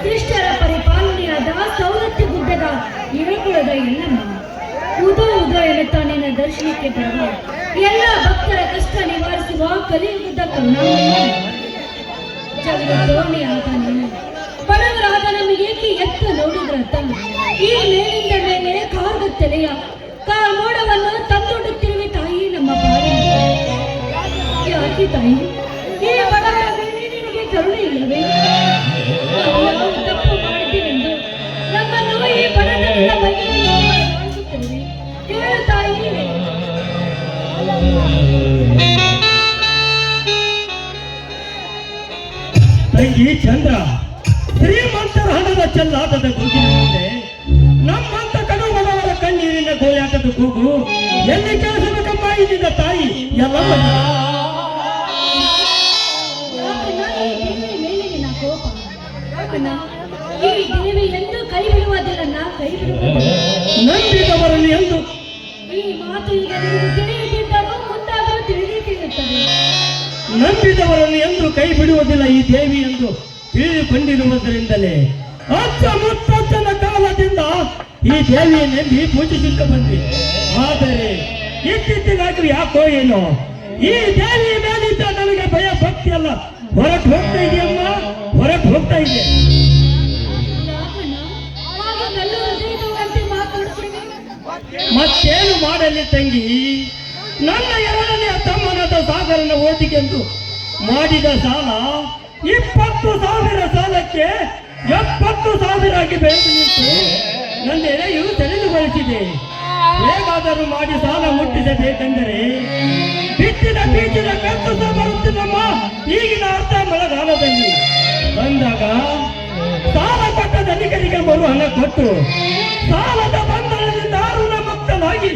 ದುಷ್ಟರ ಪರಿಪಾಲನೆಯಾದ ಸೌಲತ್ಯ ಗುಡ್ಡದ ಇಳಕುಳದ ಎಲ್ಲಮ್ಮ ಉದೋ ಉದೋ ಎನ್ನುತ್ತಾ ನಿನ್ನ ದರ್ಶನಕ್ಕೆ ಬರುವ ಎಲ್ಲ ಭಕ್ತರ ಕಷ್ಟ ನಿವಾರಿಸುವ ಕಲಿಯುಗದ ಕರುಣಾಮಯ ಜಗದೋಣಿಯಾದ ನೀನು ಬಡವರಾದ ನಮಗೇಕೆ ಎತ್ತ ನೋಡಿದ್ರಂತ ಈ ಮೇಲಿಂದ ಮೇಲೆ ಕಾರ್ಗ ತಲೆಯ ಮೋಡವನ್ನು ತಂದೊಡ್ಡುತ್ತಿರುವೆ ತಾಯಿ ನಮ್ಮ ಬಾಳಿ ಯಾಕೆ ತಾಯಿ ಈ ಬಡವರ ಮೇಲೆ ನಿನಗೆ ಕರುಣೆ ಇಲ್ಲವೇ ನಾವು ತಪ್ಪು ಮಾಡಿದ್ದೀವೆಂದು ನಮ್ಮನ್ನು ಈ ಬಡತನದ ಬಗೆಯಲ್ಲಿ ಮಾಡಿಸುತ್ತಿರುವೆ ಹೇಳು ತಾಯಿ ತಂಗಿ ಚಂದ್ರ ಶ್ರೀಮಂತರ ಹಣದ ಚೆಲ್ಲಾಟದ ಕೂಗಿನ ಮುಂದೆ ನಮ್ಮಂತ ಕಡುಬಡವರ ಕಣ್ಣೀರಿನ ಗೋಯಾಟದ ಕೂಗು ಎಲ್ಲಿ ಕೆಲಸಬೇಕಮ್ಮ ಇದ್ದ ತಾಯಿ ಎಲ್ಲಮ್ಮ ಈ ದೇವಿ ಎಂದು ಕೈ ಬಿಡುವುದಿಲ್ಲ ಕೈ ಬಿಡುವುದಿಲ್ಲ ನಂಬಿದವರಲ್ಲಿ ಎಂದು ಈ ಮಾತು ಈಗ ನಿಮಗೆ ತಿಳಿಯುತ್ತಿದ್ದರೂ ಮುಂದಾದರೂ ತಿಳಿಯುತ್ತಿರುತ್ತದೆ ನಂಬಿದವರಲ್ಲಿ ಎಂದು ಕೈ ಬಿಡುವುದಿಲ್ಲ ಈ ದೇವಿ ಎಂದು ತಿಳಿದುಕೊಂಡಿರುವುದರಿಂದಲೇ ಅಚ್ಚ ಮುತ್ತಜ್ಜನ ಕಾಲದಿಂದ ಈ ದೇವಿಯನ್ನೆಂದು ಪೂಜಿಸುತ್ತ ಬಂದ್ವಿ. ಆದರೆ ಇತ್ತೀಚೆಗಾಗಿ ಯಾಕೋ ಏನೋ ಈ ದೇವಿ ಮೇಲಿದ್ದ ನನಗೆ ಭಯ ಭಕ್ತಿ ಅಲ್ಲ ಹೊರಟು ಹೋಗ್ತಾ ಇದೆಯಮ್ಮ, ಹೊರಟು ಹೋಗ್ತಾ ಇದೆ. ಮತ್ತೇನು ಮಾಡಲಿ ತಂಗಿ, ನನ್ನ ಎರಡನೆಯ ತಮ್ಮನಾದ ಸಾಗರನ ಓದಿಗೆಂದು ಮಾಡಿದ ಸಾಲ 20,000 ಸಾಲಕ್ಕೆ 70,000 ಆಗಿ ಬೆಳೆದು ನಿಂತು ನನ್ನ ಎಳೆಯು ತಿಳಿದುಗೊಳಿಸಿದೆ. ಹೇಗಾದರೂ ಮಾಡಿ ಸಾಲ ಮುಟ್ಟಿಸಬೇಕೆಂದರೆ ಬಿತ್ತಿದ ಬೀಜದ ಖರ್ಚು ಬರುತ್ತಿಲ್ಲಮ್ಮ. ಈಗಿನ ಅರ್ಥ ಮಳೆಗಾಲದಲ್ಲಿ ಬಂದಾಗ ಸಾಲ ಕೊಟ್ಟ ಧನಿಕರಿಗೆ ಮರು ಹಣ ಕೊಟ್ಟು ಸಾಲದ ಬಂಧನದಿಂದ ಋಣ ಮುಕ್ತವಾಗಿ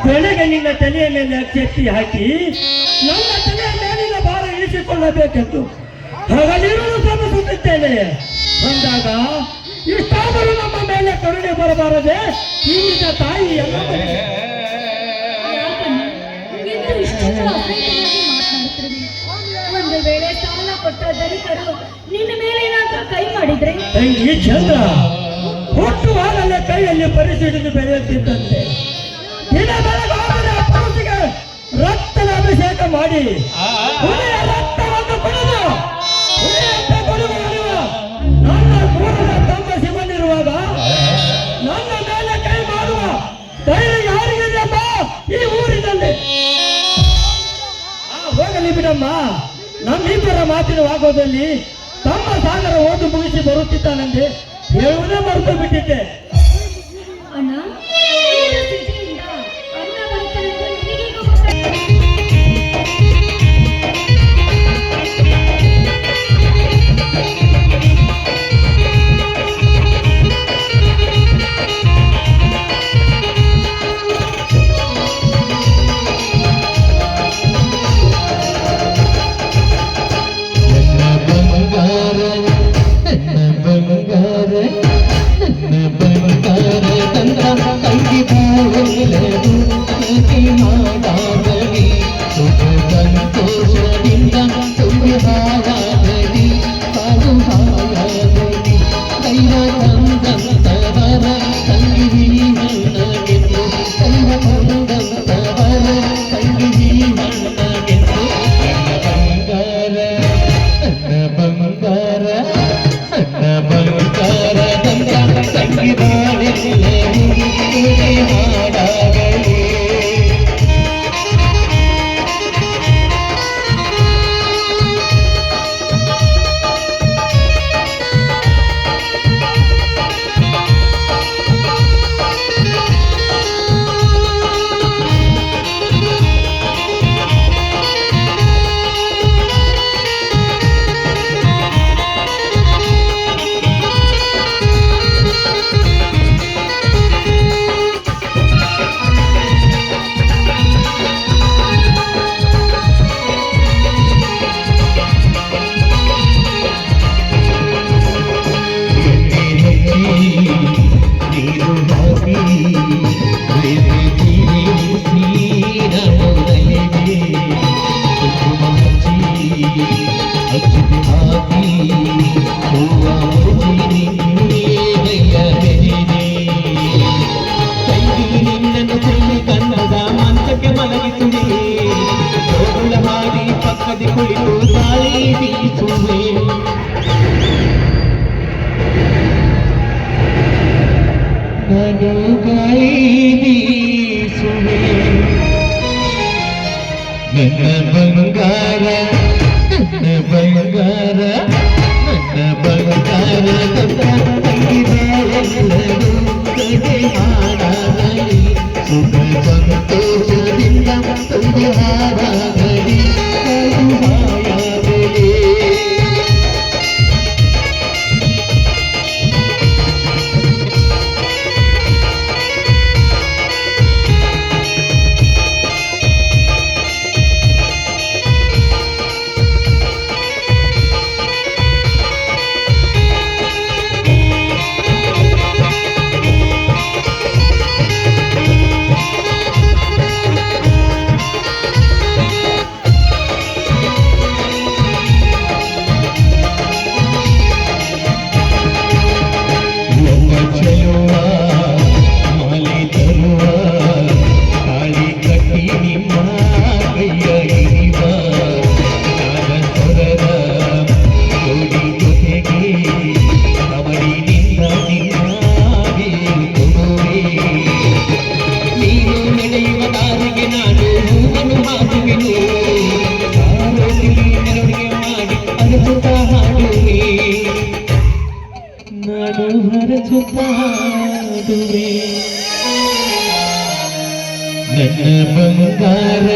ಕೊನೆಗೆ ನಿನ್ನ ತಲೆಯ ಮೇಲೆ ಅಕ್ಷೆತ್ತಿ ಹಾಕಿ ನನ್ನ ತಲೆಯ ಮೇಲಿನ ಭಾರ ಇಳಿಸಿಕೊಳ್ಳಬೇಕೆಂದು ಹಗಲಿರುಳು ಶ್ರಮಿಸುತ್ತಿದ್ದೇನೆ. ಅಂದಾಗ ಇಷ್ಟಾದರೂ ನಮ್ಮ ಮೇಲೆ ಕರುಣೆ ಬರಬಾರದೆ ಇಲ್ಲಿನ ತಾಯಿ ಎಲ್ಲ ಒಂದು ವೇಳೆ ಸಾಲ ಕೊಟ್ಟ ಧನಿಕರು ನಿನ್ನ ಮೇಲೆ ಏನಾದ್ರೂ ಕೈ ಮಾಡಿದ್ರೆ ತಂಗಿ ಚಂದ್ರ ಹುಟ್ಟುವಾಗಲೇ ಕೈಯಲ್ಲಿ ಪರಿಸ್ಥಿತಿ ಬೆಳೆಯುತ್ತಿದ್ದಂತೆ ದಿನ ಬೆಳಗಾದರೆ ಪೌಸಿಗೆ ರಕ್ತದ ಅಭಿಷೇಕ ಮಾಡಿ ರಕ್ತವನ್ನು ಕುಡಿದು ನನ್ನ ಕೂಡಲ ತಮ್ಮ ಶಿವನಿರುವಾಗ ನನ್ನ ಮೇಲೆ ಕೈ ಮಾಡುವ ಧೈರ್ಯ ಯಾರಿಗಿದೆಯಮ್ಮ ಈ ಊರಿನಲ್ಲಿ? ಹೋಗಲಿ ಬಿಡಮ್ಮ. ನಮ್ಮಿಬ್ಬರ ಮಾತಿನ ವಾಗೋದಲ್ಲಿ ತಮ್ಮ ಸಾಗರ ಓದು ಮುಗಿಸಿ ಬರುತ್ತಿದ್ದಾನೆಂದು ಹೇಳುವುದೇ ಮರೆತು ಬಿಟ್ಟಿದ್ದೆ. ಅಣ್ಣ ನಾನು ಗಾಳಿ ಬೀಸುವೆ ನನ್ನ ಬಂಗಾರ ನನ್ನ ಬಂಗಾರ ನನ್ನ ಬಂಗಾರ ಎಲ್ಲರೂ ಕಡೆ ಹಾಡಾಗಲಿ ಸುಖ ಸಂತೋಷದಿಂದ ತಂದು ಹಾಡಾಗಲಿ ಹಾಯಾಗಲಿ ನಾನು ಹರಸುತ್ತಾಡುವೆ ನನ್ನ ಬಂಗಾರ